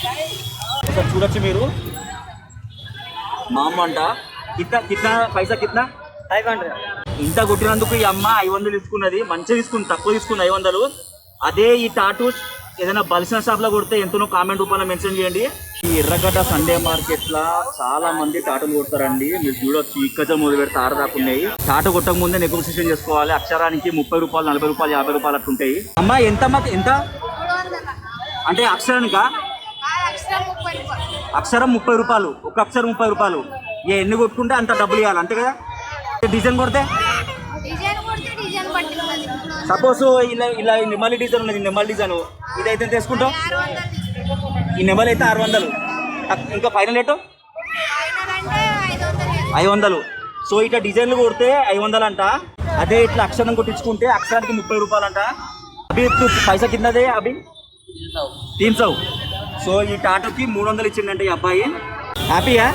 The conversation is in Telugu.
ఒకసారి చూడొచ్చు మీరు. మామ అంట కిత్నా పైసా కిత్నా 500. ఇంత కొట్టినందుకు ఈ అమ్మ 500 తీసుకున్నది. మంచిగా తీసుకుంది, తక్కువ తీసుకుంది 500. అదే ఈ టాటూ ఏదైనా బలిసిన షాప్లో కొడితే ఎంతనో కామెంట్ రూపంలో మెన్షన్ చేయండి. ఈ ఎర్రగడ్డ సండే మార్కెట్లో చాలా మంది టాటూలు కొడతారండి. మీరు చూడొచ్చు, ఇక్కడ మొదలు పెడితే ఆరదాకున్నాయి. టాటూ కొట్టక ముందే నెగోసియేషన్ చేసుకోవాలి. అక్షరానికి 30 రూపాయలు, 40 రూపాయలు, 50 రూపాయలు అట్లుంటాయి. అమ్మా ఎంత అంటే అక్షరానికా? అక్షరం 30 రూపాయలు, ఒక అక్షరం 30 రూపాయలు. ఎన్ని కొట్టుకుంటే అంత డబ్బులు ఇవ్వాలి, అంతే కదా. డిజైన్ కొడితే సపోజ్ ఇలా నెమలి డిజైన్ ఉన్నది, నెమలి డిజైన్ ఇదైతే తీసుకుంటాం. ఈ నెమలి అయితే 600. ఇంకా ఫైనల్ రేటు 500. సో ఇట్లా డిజైన్లు కొడితే 500 అంట. అదే ఇట్లా అక్షరం కొట్టించుకుంటే అక్షరానికి 30 రూపాయలు అంట. అభి పైసా కిందదే అభి 300. సో ఈ టాటూకి 300 ఇచ్చిందంటే ఈ అబ్బాయి. హ్యాపీయా?